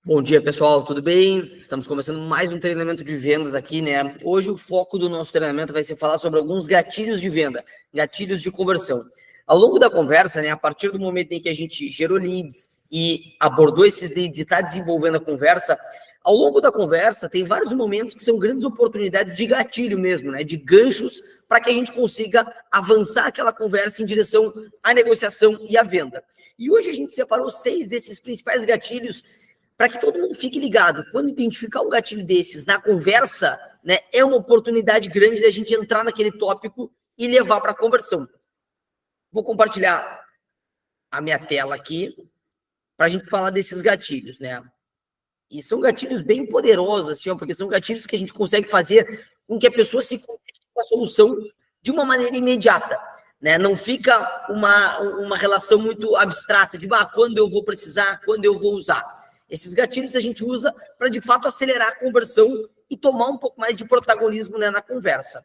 Bom dia, pessoal, tudo bem? Estamos começando mais um treinamento de vendas aqui, né? Hoje o foco do nosso treinamento vai ser falar sobre alguns gatilhos de venda, gatilhos de conversão. Ao longo da conversa, né, a partir do momento em que a gente gerou leads e abordou esses leads e está desenvolvendo a conversa, ao longo da conversa tem vários momentos que são grandes oportunidades de gatilho mesmo, né? De ganchos para que a gente consiga avançar aquela conversa em direção à negociação e à venda. E hoje a gente separou 6 desses principais gatilhos para que todo mundo fique ligado. Quando identificar um gatilho desses na conversa, né, é uma oportunidade grande da gente entrar naquele tópico e levar para a conversão. Vou compartilhar a minha tela aqui para a gente falar desses gatilhos, né? E são gatilhos bem poderosos, assim, ó, porque são gatilhos que a gente consegue fazer com que a pessoa se conecte com a solução de uma maneira imediata, né? Não fica uma relação muito abstrata de quando eu vou precisar, quando eu vou usar. Esses gatilhos a gente usa para, de fato, acelerar a conversão e tomar um pouco mais de protagonismo, né, na conversa.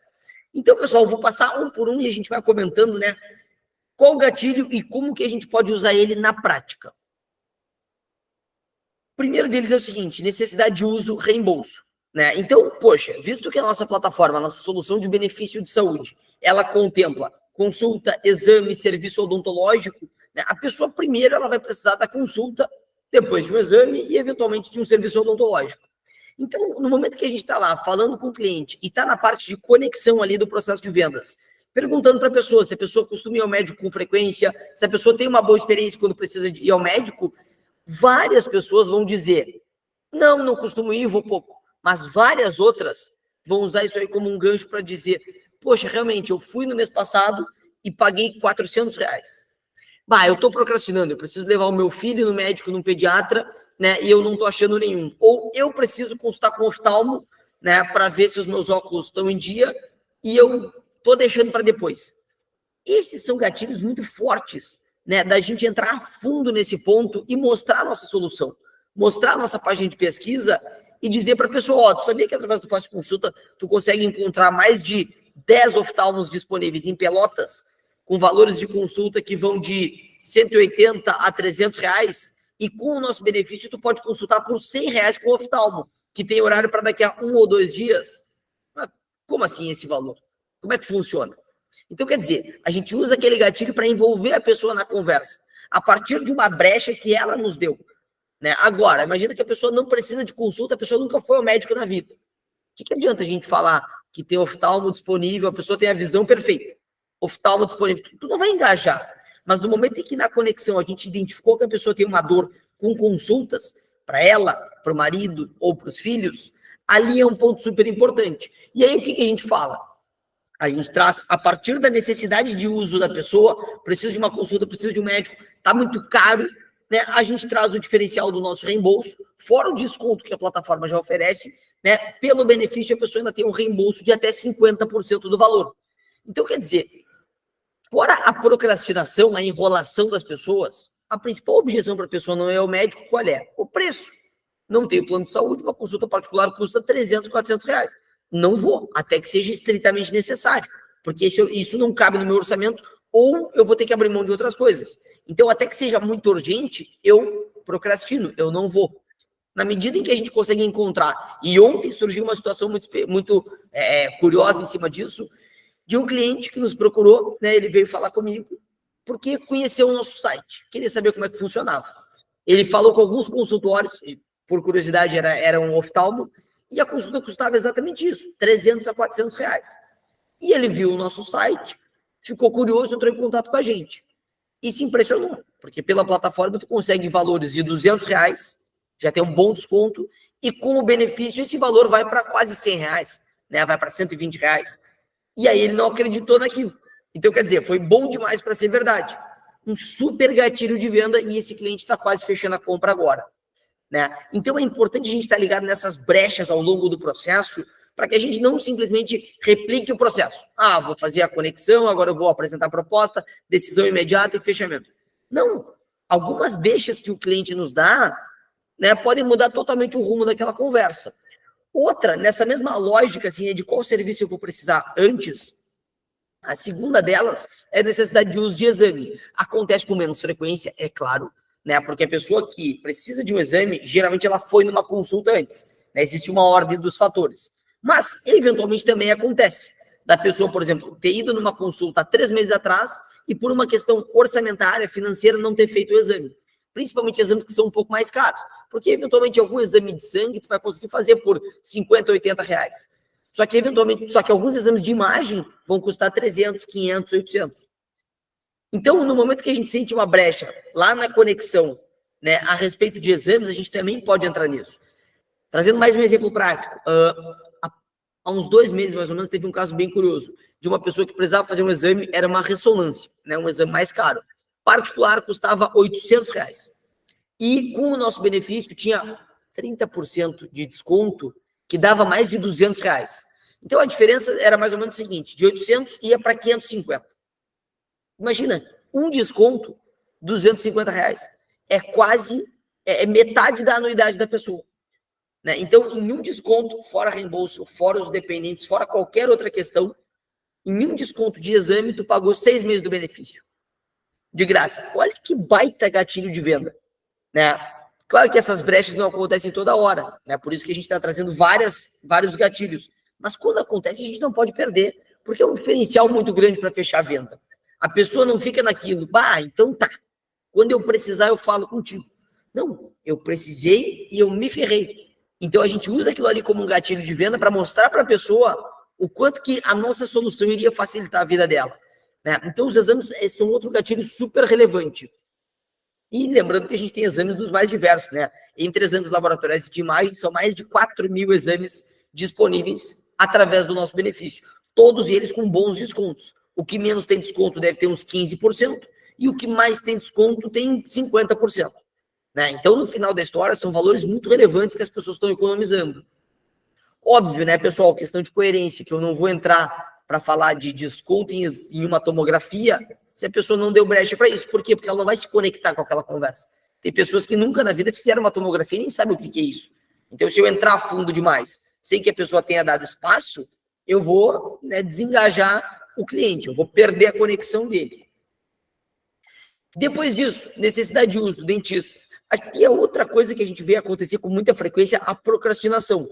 Então, pessoal, eu vou passar um por um e a gente vai comentando, né, qual o gatilho e como que a gente pode usar ele na prática. O primeiro deles é o seguinte: necessidade de uso, reembolso, né? Então, poxa, visto que a nossa plataforma, a nossa solução de benefício de saúde, ela contempla consulta, exame, serviço odontológico, né, a pessoa primeiro ela vai precisar da consulta, depois de um exame e, eventualmente, de um serviço odontológico. Então, no momento que a gente está lá falando com o cliente e está na parte de conexão ali do processo de vendas, perguntando para a pessoa se a pessoa costuma ir ao médico com frequência, se a pessoa tem uma boa experiência quando precisa ir ao médico, várias pessoas vão dizer, não costumo ir, vou pouco. Mas várias outras vão usar isso aí como um gancho para dizer, poxa, realmente, eu fui no mês passado e paguei R$400. Eu estou procrastinando, eu preciso levar o meu filho no médico, no pediatra, né, e eu não estou achando nenhum. Ou eu preciso consultar com o oftalmo, né, para ver se os meus óculos estão em dia, e eu estou deixando para depois. Esses são gatilhos muito fortes, né, da gente entrar a fundo nesse ponto e mostrar a nossa solução, mostrar a nossa página de pesquisa e dizer para a pessoa, tu sabia que através do Fácil Consulta tu consegue encontrar mais de 10 oftalmos disponíveis em Pelotas, com valores de consulta que vão de R$180 a R$300, e com o nosso benefício tu pode consultar por R$100 com o oftalmo, que tem horário para daqui a 1 ou 2 dias. Mas como assim esse valor? Como é que funciona? Então, quer dizer, a gente usa aquele gatilho para envolver a pessoa na conversa, a partir de uma brecha que ela nos deu, né? Agora, imagina que a pessoa não precisa de consulta, a pessoa nunca foi ao médico na vida. O que adianta a gente falar que tem oftalmo disponível, a pessoa tem a visão perfeita, oftalmo disponível, tu não vai engajar. Mas no momento em que na conexão a gente identificou que a pessoa tem uma dor com consultas, para ela, para o marido ou para os filhos, ali é um ponto super importante. E aí o que a gente fala? A gente traz, a partir da necessidade de uso da pessoa, preciso de uma consulta, preciso de um médico, está muito caro, né? A gente traz o diferencial do nosso reembolso, fora o desconto que a plataforma já oferece, né? Pelo benefício, a pessoa ainda tem um reembolso de até 50% do valor. Então, quer dizer, fora a procrastinação, a enrolação das pessoas, a principal objeção para a pessoa não é o médico, qual é? O preço. Não tenho plano de saúde, uma consulta particular custa R$300, R$400. Não vou, até que seja estritamente necessário, porque isso não cabe no meu orçamento, ou eu vou ter que abrir mão de outras coisas. Então, até que seja muito urgente, eu procrastino, eu não vou. Na medida em que a gente consegue encontrar, e ontem surgiu uma situação muito curiosa em cima disso, de um cliente que nos procurou, né, ele veio falar comigo, porque conheceu o nosso site, queria saber como é que funcionava. Ele falou com alguns consultórios, por curiosidade era um oftalmo, e a consulta custava exatamente isso, R$300 a R$400. E ele viu o nosso site, ficou curioso, entrou em contato com a gente. E se impressionou, porque pela plataforma tu consegue valores de R$200, já tem um bom desconto, e com o benefício esse valor vai para quase R$100, né? Vai para R$120. E aí ele não acreditou naquilo. Então, quer dizer, foi bom demais para ser verdade. Um super gatilho de venda, e esse cliente está quase fechando a compra agora, né? Então é importante a gente estar ligado nessas brechas ao longo do processo, para que a gente não simplesmente replique o processo. Vou fazer a conexão, agora eu vou apresentar a proposta, decisão imediata e fechamento. Não, algumas deixas que o cliente nos dá, né, podem mudar totalmente o rumo daquela conversa. Outra, nessa mesma lógica assim, de qual serviço eu vou precisar antes, a segunda delas é a necessidade de uso de exame. Acontece com menos frequência, é claro, né? Porque a pessoa que precisa de um exame, geralmente ela foi numa consulta antes, né? Existe uma ordem dos fatores. Mas, eventualmente, também acontece da pessoa, por exemplo, ter ido numa consulta há 3 meses atrás e por uma questão orçamentária, financeira, não ter feito o exame. Principalmente exames que são um pouco mais caros. Porque, eventualmente, algum exame de sangue tu vai conseguir fazer por 50, 80 reais. Só que, eventualmente, alguns exames de imagem vão custar 300, 500, 800. Então, no momento que a gente sente uma brecha lá na conexão, né, a respeito de exames, a gente também pode entrar nisso. Trazendo mais um exemplo prático. Há uns 2 meses, mais ou menos, teve um caso bem curioso, de uma pessoa que precisava fazer um exame, era uma ressonância, né, um exame mais caro. Particular custava 800 reais. E com o nosso benefício tinha 30% de desconto, que dava mais de 200 reais. Então a diferença era mais ou menos o seguinte, de 800 ia para 550. Imagina, um desconto, 250 reais. É quase metade da anuidade da pessoa. Né? Então, em um desconto, fora reembolso, fora os dependentes, fora qualquer outra questão, em um desconto de exame, tu pagou 6 meses do benefício. De graça. Olha que baita gatilho de venda. Né? Claro que essas brechas não acontecem toda hora. Né? Por isso que a gente está trazendo vários gatilhos. Mas quando acontece, a gente não pode perder, porque é um diferencial muito grande para fechar a venda. A pessoa não fica naquilo, então tá. Quando eu precisar, eu falo contigo. Não, eu precisei e eu me ferrei. Então a gente usa aquilo ali como um gatilho de venda para mostrar para a pessoa o quanto que a nossa solução iria facilitar a vida dela. Né? Então os exames são outro gatilho super relevante. E lembrando que a gente tem exames dos mais diversos, né? Entre exames laboratoriais e de imagem, são mais de 4.000 exames disponíveis através do nosso benefício. Todos eles com bons descontos. O que menos tem desconto deve ter uns 15%, e o que mais tem desconto tem 50%. Né? Então, no final da história, são valores muito relevantes que as pessoas estão economizando. Óbvio, né, pessoal, questão de coerência, que eu não vou entrar para falar de desconto em uma tomografia se a pessoa não deu brecha para isso. Por quê? Porque ela não vai se conectar com aquela conversa. Tem pessoas que nunca na vida fizeram uma tomografia e nem sabem o que é isso. Então, se eu entrar a fundo demais, sem que a pessoa tenha dado espaço, eu vou, né, desengajar o cliente, eu vou perder a conexão dele. Depois disso, necessidade de uso, dentistas. Aqui é outra coisa que a gente vê acontecer com muita frequência, a procrastinação.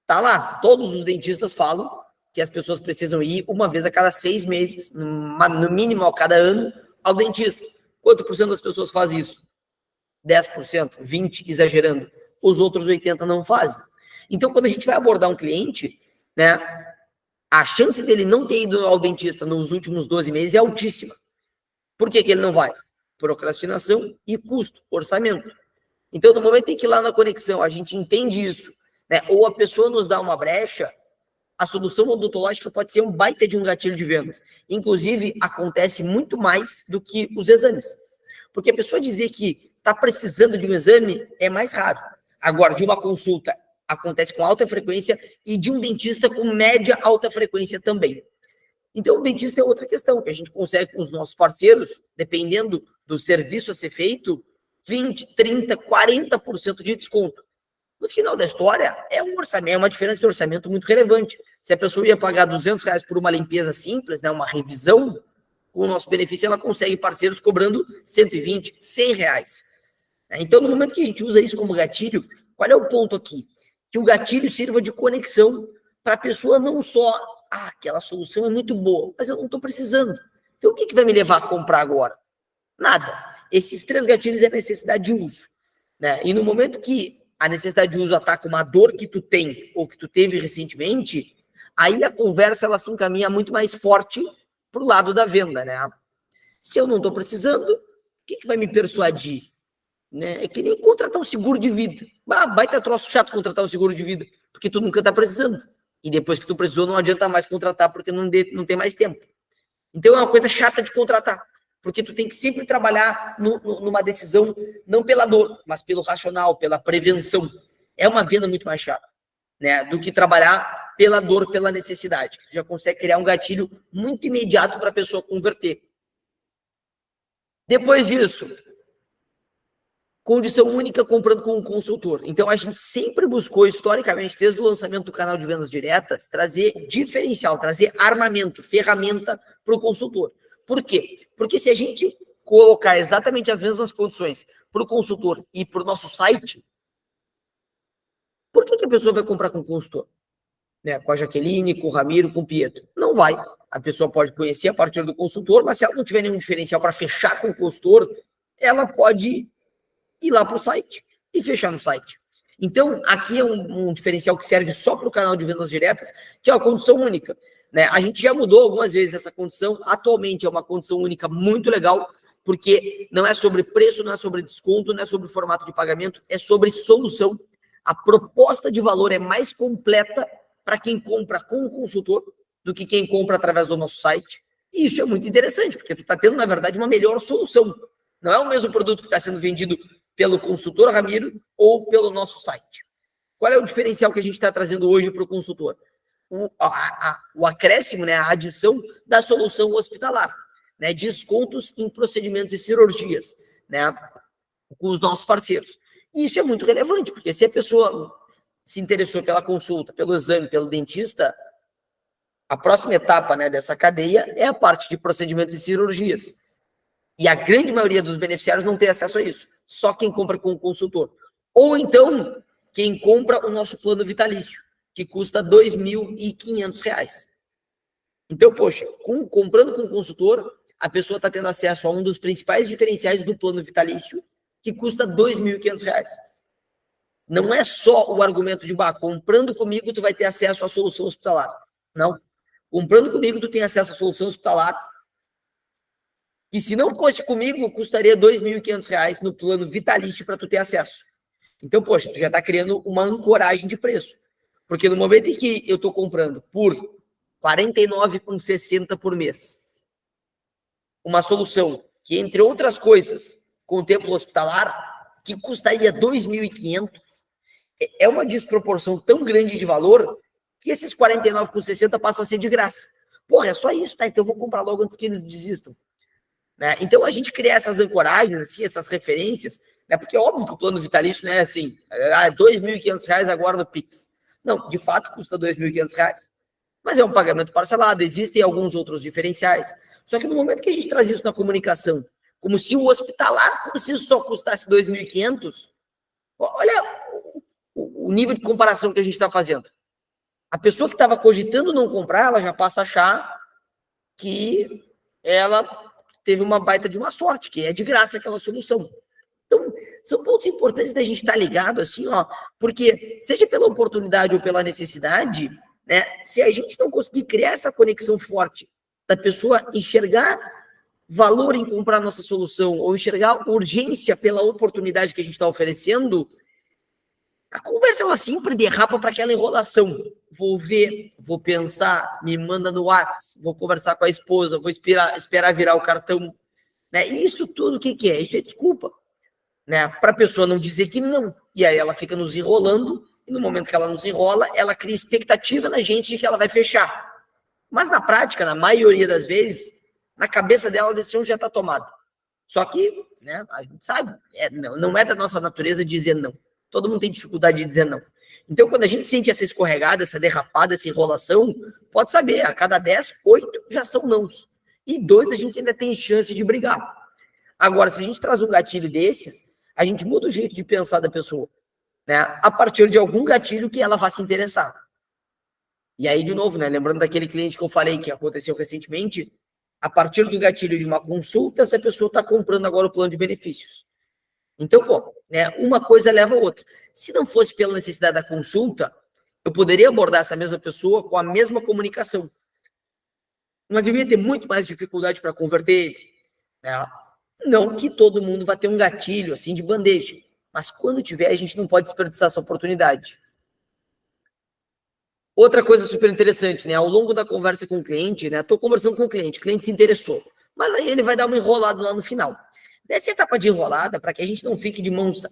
Tá lá, todos os dentistas falam que as pessoas precisam ir uma vez a cada 6 meses, no mínimo a cada ano, ao dentista. Quanto por cento das pessoas faz isso? 10%, 20%, exagerando. Os outros 80% não fazem. Então, quando a gente vai abordar um cliente, né, a chance dele não ter ido ao dentista nos últimos 12 meses é altíssima. Por que ele não vai? Procrastinação e custo, orçamento. Então, no momento em que lá na conexão a gente entende isso, né, ou a pessoa nos dá uma brecha, a solução odontológica pode ser um baita de um gatilho de vendas. Inclusive, acontece muito mais do que os exames. Porque a pessoa dizer que está precisando de um exame é mais raro. Agora, de uma consulta, acontece com alta frequência, e de um dentista com média alta frequência também. Então, o dentista é outra questão, que a gente consegue com os nossos parceiros, dependendo do serviço a ser feito, 20%, 30%, 40% de desconto. No final da história, é um orçamento, é uma diferença de orçamento muito relevante. Se a pessoa ia pagar 200 reais por uma limpeza simples, né, uma revisão, com o nosso benefício, ela consegue parceiros cobrando 120, 100 reais. Então, no momento que a gente usa isso como gatilho, qual é o ponto aqui? Que o gatilho sirva de conexão para a pessoa não só, aquela solução é muito boa, mas eu não estou precisando. Então, o que vai me levar a comprar agora? Nada. Esses 3 gatilhos é a necessidade de uso. Né? E no momento que a necessidade de uso ataca uma dor que tu tem ou que tu teve recentemente, aí a conversa ela se encaminha muito mais forte para o lado da venda. Né? Se eu não estou precisando, o que vai me persuadir? Né? É que nem contratar um seguro de vida. Baita troço chato contratar um seguro de vida, porque tu nunca está precisando. E depois que tu precisou, não adianta mais contratar, porque não tem mais tempo. Então é uma coisa chata de contratar, porque tu tem que sempre trabalhar numa decisão, não pela dor, mas pelo racional, pela prevenção. É uma venda muito mais chata, né, do que trabalhar pela dor, pela necessidade. Tu já consegue criar um gatilho muito imediato para a pessoa converter. Depois disso, condição única comprando com um consultor. Então, a gente sempre buscou, historicamente, desde o lançamento do canal de vendas diretas, trazer diferencial, trazer armamento, ferramenta para o consultor. Por quê? Porque se a gente colocar exatamente as mesmas condições para o consultor e para o nosso site, por que a pessoa vai comprar com o consultor? Né? Com a Jaqueline, com o Ramiro, com o Pietro? Não vai. A pessoa pode conhecer a partir do consultor, mas se ela não tiver nenhum diferencial para fechar com o consultor, ela pode ir lá para o site e fechar no site. Então, aqui é um diferencial que serve só para o canal de vendas diretas, que é uma condição única. Né? A gente já mudou algumas vezes essa condição, atualmente é uma condição única muito legal, porque não é sobre preço, não é sobre desconto, não é sobre formato de pagamento, é sobre solução. A proposta de valor é mais completa para quem compra com o consultor do que quem compra através do nosso site. E isso é muito interessante, porque tu está tendo, na verdade, uma melhor solução. Não é o mesmo produto que está sendo vendido pelo consultor Ramiro ou pelo nosso site. Qual é o diferencial que a gente está trazendo hoje para o consultor? O acréscimo, né, a adição da solução hospitalar, né, descontos em procedimentos e cirurgias, né, com os nossos parceiros. E isso é muito relevante, porque se a pessoa se interessou pela consulta, pelo exame, pelo dentista, a próxima etapa, né, dessa cadeia é a parte de procedimentos e cirurgias. E a grande maioria dos beneficiários não tem acesso a isso. Só quem compra com o consultor. Ou então, quem compra o nosso plano vitalício, que custa R$ 2.500. Então, poxa, comprando com o consultor, a pessoa está tendo acesso a um dos principais diferenciais do plano vitalício, que custa R$ 2.500. Não é só o argumento de, comprando comigo, tu vai ter acesso à solução hospitalar. Não. Comprando comigo, tu tem acesso à solução hospitalar. E se não fosse comigo, custaria R$ 2.500 no plano vitalício para tu ter acesso. Então, poxa, tu já está criando uma ancoragem de preço. Porque no momento em que eu estou comprando por R$ 49,60 por mês, uma solução que, entre outras coisas, contempla o hospitalar, que custaria R$ 2.500, é uma desproporção tão grande de valor que esses R$ 49,60 passam a ser de graça. Porra, é só isso, tá? Então eu vou comprar logo antes que eles desistam. Né? Então a gente cria essas ancoragens, assim, essas referências, né? Porque é óbvio que o plano vitalício não é assim, R$ 2.500 agora no Pix. Não, de fato custa R$ 2.500, mas é um pagamento parcelado, existem alguns outros diferenciais. Só que no momento que a gente traz isso na comunicação, como se o hospitalar por si só custasse R$ 2.500, olha o nível de comparação que a gente está fazendo. A pessoa que estava cogitando não comprar, ela já passa a achar que ela teve uma baita de uma sorte, que é de graça aquela solução. Então, são pontos importantes da gente estar ligado, assim, ó, porque seja pela oportunidade ou pela necessidade, né, se a gente não conseguir criar essa conexão forte da pessoa enxergar valor em comprar nossa solução ou enxergar urgência pela oportunidade que a gente está oferecendo, a conversa ela sempre derrapa para aquela enrolação. Vou ver, vou pensar, me manda no WhatsApp, vou conversar com a esposa, vou esperar virar o cartão. Né? E isso tudo, o que é? Isso é desculpa. Né? Para a pessoa não dizer que não. E aí ela fica nos enrolando, e no momento que ela nos enrola, ela cria expectativa na gente de que ela vai fechar. Mas na prática, na maioria das vezes, na cabeça dela a decisão já está tomada. Só que, né, a gente sabe, não é da nossa natureza dizer não. Todo mundo tem dificuldade de dizer não. Então, quando a gente sente essa escorregada, essa derrapada, essa enrolação, pode saber, a cada 10, 8 já são nãos. E 2 a gente ainda tem chance de brigar. Agora, se a gente traz um gatilho desses, a gente muda o jeito de pensar da pessoa, né? A partir de algum gatilho que ela vá se interessar. E aí, de novo, né? Lembrando daquele cliente que eu falei que aconteceu recentemente, a partir do gatilho de uma consulta, essa pessoa está comprando agora o plano de benefícios. Então, pô, né, uma coisa leva a outra. Se não fosse pela necessidade da consulta, eu poderia abordar essa mesma pessoa com a mesma comunicação. Mas eu ia ter muito mais dificuldade para converter ele. Né? Não que todo mundo vá ter um gatilho assim de bandeja, mas quando tiver, a gente não pode desperdiçar essa oportunidade. Outra coisa super interessante, né? Ao longo da conversa com o cliente, né? Estou conversando com o cliente se interessou, mas aí ele vai dar uma enrolada lá no final. Nessa etapa de enrolada, para que a gente não fique de mãos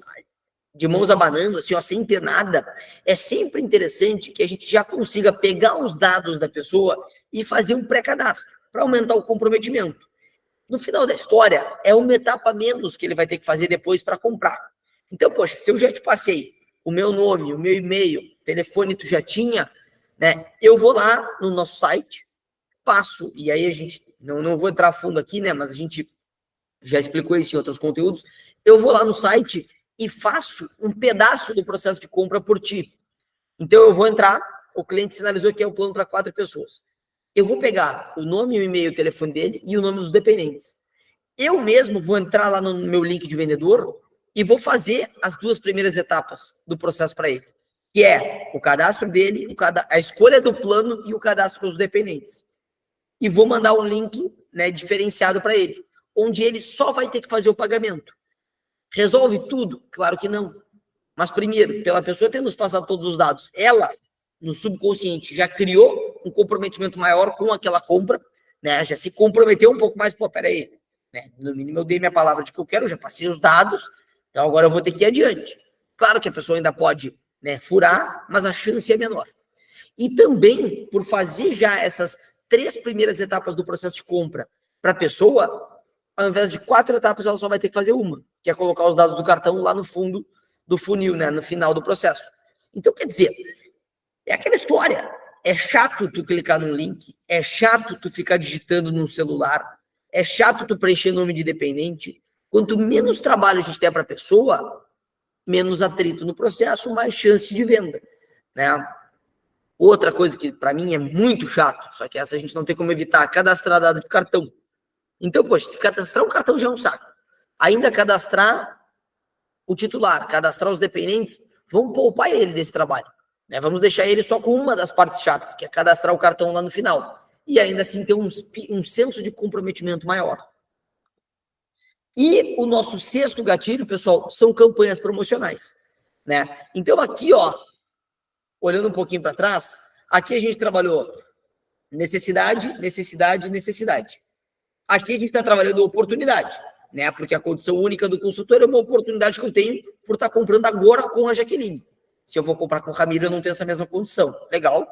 abanando, assim, ó, sem ter nada, é sempre interessante que a gente já consiga pegar os dados da pessoa e fazer um pré-cadastro, para aumentar o comprometimento. No final da história, é uma etapa a menos que ele vai ter que fazer depois para comprar. Então, poxa, se eu já te passei o meu nome, o meu e-mail, telefone tu já tinha, né? Eu vou lá no nosso site, faço, e aí a gente, não vou entrar a fundo aqui, né? Mas a gente já explicou isso em outros conteúdos, eu vou lá no site e faço um pedaço do processo de compra por ti. Então, eu vou entrar, o cliente sinalizou que é o plano para 4 pessoas. Eu vou pegar o nome, o e-mail, o telefone dele e o nome dos dependentes. Eu mesmo vou entrar lá no meu link de vendedor e vou fazer as 2 primeiras etapas do processo para ele, que é o cadastro dele, a escolha do plano e o cadastro dos dependentes. E vou mandar um link, né, diferenciado para ele, onde ele só vai ter que fazer o pagamento. Resolve tudo? Claro que não. Mas primeiro, pela pessoa ter nos passado todos os dados, ela, no subconsciente, já criou um comprometimento maior com aquela compra, né? Já se comprometeu um pouco mais, pô, peraí, né? No mínimo eu dei minha palavra de que eu quero, já passei os dados, então agora eu vou ter que ir adiante. Claro que a pessoa ainda pode, né, furar, mas a chance é menor. E também, por fazer já essas 3 primeiras etapas do processo de compra para a pessoa, ao invés de 4 etapas, ela só vai ter que fazer uma, que é colocar os dados do cartão lá no fundo do funil, né, no final do processo. Então, quer dizer, é aquela história. É chato tu clicar num link, é chato tu ficar digitando no celular, é chato tu preencher nome de dependente. Quanto menos trabalho a gente der para a pessoa, menos atrito no processo, mais chance de venda, né? Outra coisa que para mim é muito chato, só que essa a gente não tem como evitar, cadastrar dado de cartão. Então, poxa, se cadastrar um cartão já é um saco. Ainda cadastrar o titular, cadastrar os dependentes, vamos poupar ele desse trabalho, né? Vamos deixar ele só com uma das partes chatas, que é cadastrar o cartão lá no final. E ainda assim ter um senso de comprometimento maior. E o nosso 6º gatilho, pessoal, são campanhas promocionais, né? Então aqui, ó, olhando um pouquinho para trás, aqui a gente trabalhou necessidade, necessidade, necessidade. Aqui a gente está trabalhando oportunidade, né? Porque a condição única do consultor é uma oportunidade que eu tenho por estar comprando agora com a Jaqueline. Se eu vou comprar com o Ramiro, eu não tenho essa mesma condição. Legal.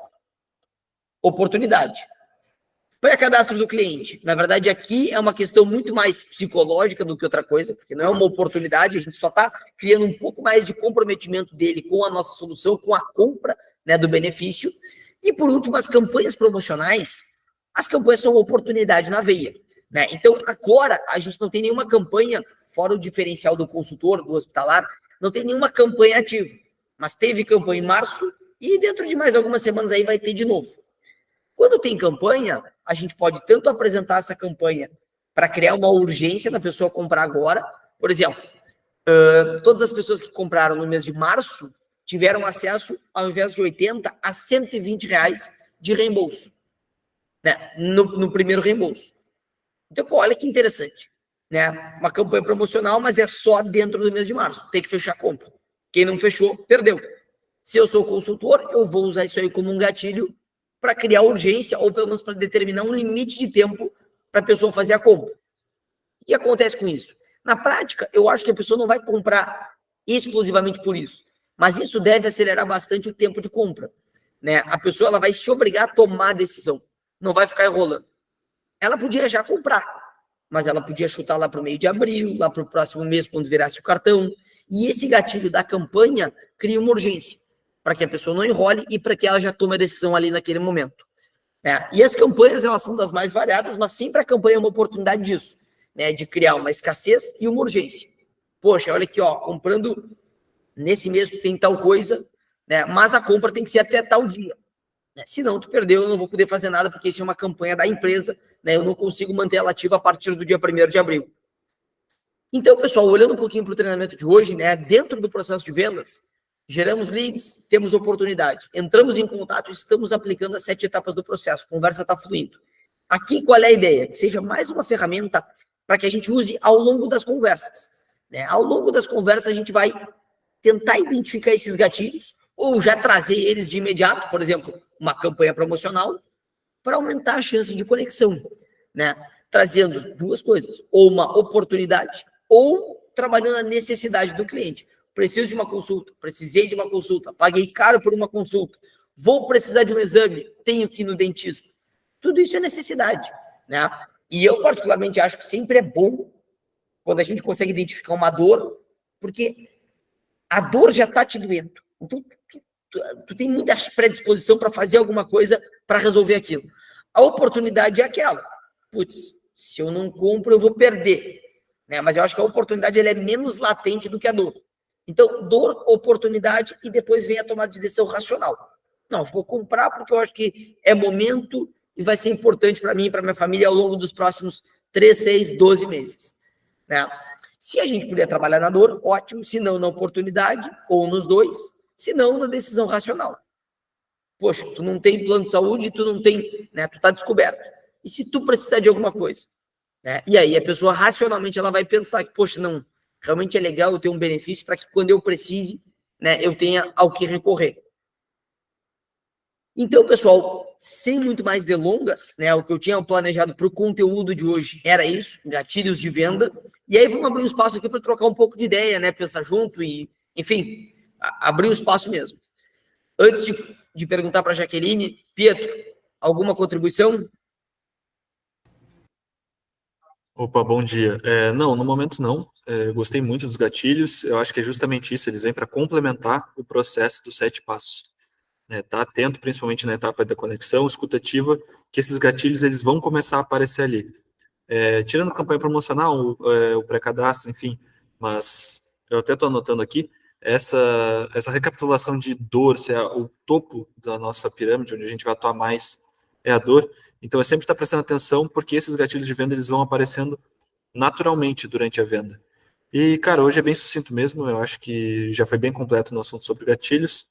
Oportunidade. Pré-cadastro do cliente. Na verdade, aqui é uma questão muito mais psicológica do que outra coisa, porque não é uma oportunidade, a gente só está criando um pouco mais de comprometimento dele com a nossa solução, com a compra, né, do benefício. E, por último, as campanhas promocionais. As campanhas são oportunidade na veia, né? Então, agora, a gente não tem nenhuma campanha, fora o diferencial do consultor, do hospitalar, não tem nenhuma campanha ativa. Mas teve campanha em março e dentro de mais algumas semanas aí vai ter de novo. Quando tem campanha, a gente pode tanto apresentar essa campanha para criar uma urgência da pessoa comprar agora. Por exemplo, todas as pessoas que compraram no mês de março tiveram acesso, ao invés de 80, a 120 reais de reembolso, né? No primeiro reembolso. Então, pô, olha que interessante, né? Uma campanha promocional, mas é só dentro do mês de março. Tem que fechar a compra. Quem não fechou, perdeu. Se eu sou consultor, eu vou usar isso aí como um gatilho para criar urgência, ou pelo menos para determinar um limite de tempo para a pessoa fazer a compra. O que acontece com isso? Na prática, eu acho que a pessoa não vai comprar exclusivamente por isso, mas isso deve acelerar bastante o tempo de compra, né? A pessoa ela vai se obrigar a tomar a decisão, não vai ficar enrolando. Ela podia já comprar, mas ela podia chutar lá para o meio de abril, lá para o próximo mês, quando virasse o cartão. E esse gatilho da campanha cria uma urgência, para que a pessoa não enrole e para que ela já tome a decisão ali naquele momento. E as campanhas, elas são das mais variadas, mas sempre a campanha é uma oportunidade disso, né? De criar uma escassez e uma urgência. Poxa, olha aqui, ó, comprando nesse mês tu tem tal coisa, né? Mas a compra tem que ser até tal dia. Se não, tu perdeu, eu não vou poder fazer nada, porque isso é uma campanha da empresa, né? Eu não consigo manter ela ativa a partir do dia 1º de abril. Então, pessoal, olhando um pouquinho para o treinamento de hoje, né? Dentro do processo de vendas, geramos leads, temos oportunidade. Entramos em contato, estamos aplicando as 7 etapas do processo. Conversa está fluindo. Aqui, qual é a ideia? Que seja mais uma ferramenta para que a gente use ao longo das conversas, né? Ao longo das conversas, a gente vai tentar identificar esses gatilhos ou já trazer eles de imediato, por exemplo, uma campanha promocional, para aumentar a chance de conexão, né? Trazendo 2 coisas, ou uma oportunidade, ou trabalhando a necessidade do cliente. Preciso de uma consulta, precisei de uma consulta, paguei caro por uma consulta, vou precisar de um exame, tenho que ir no dentista. Tudo isso é necessidade, né? E eu particularmente acho que sempre é bom quando a gente consegue identificar uma dor, porque a dor já está te doendo. Então, tu tem muita predisposição para fazer alguma coisa para resolver aquilo. A oportunidade é aquela. Putz, se eu não compro, eu vou perder, né? Mas eu acho que a oportunidade ela é menos latente do que a dor. Então, dor, oportunidade e depois vem a tomada de decisão racional. Não, vou comprar porque eu acho que é momento e vai ser importante para mim e para minha família ao longo dos próximos 3, 6, 12 meses. Né? Se a gente puder trabalhar na dor, ótimo. Se não, na oportunidade ou nos dois. Se não, na decisão racional. Poxa, tu não tem plano de saúde, tu não tem, né? Tu tá descoberto. E se tu precisar de alguma coisa? Né? E aí a pessoa racionalmente ela vai pensar que, poxa, não, realmente é legal eu ter um benefício para que quando eu precise, né, eu tenha ao que recorrer. Então, pessoal, sem muito mais delongas, né, o que eu tinha planejado para o conteúdo de hoje era isso, gatilhos de venda. E aí vamos abrir um espaço aqui para trocar um pouco de ideia, né, pensar junto e, enfim, abrir o espaço mesmo. Antes de perguntar para a Jaqueline, Pietro, alguma contribuição? Opa, bom dia. Não, no momento não. Gostei muito dos gatilhos. Eu acho que é justamente isso. Eles vêm para complementar o processo dos 7 passos. Tá atento, principalmente na etapa da conexão, escutativa, que esses gatilhos eles vão começar a aparecer ali. Tirando a campanha promocional, o pré-cadastro, enfim. Mas eu até estou anotando aqui, essa recapitulação de dor, se é o topo da nossa pirâmide, onde a gente vai atuar mais, é a dor. Então, é sempre estar prestando atenção, porque esses gatilhos de venda eles vão aparecendo naturalmente durante a venda. E, cara, hoje é bem sucinto mesmo, eu acho que já foi bem completo no assunto sobre gatilhos.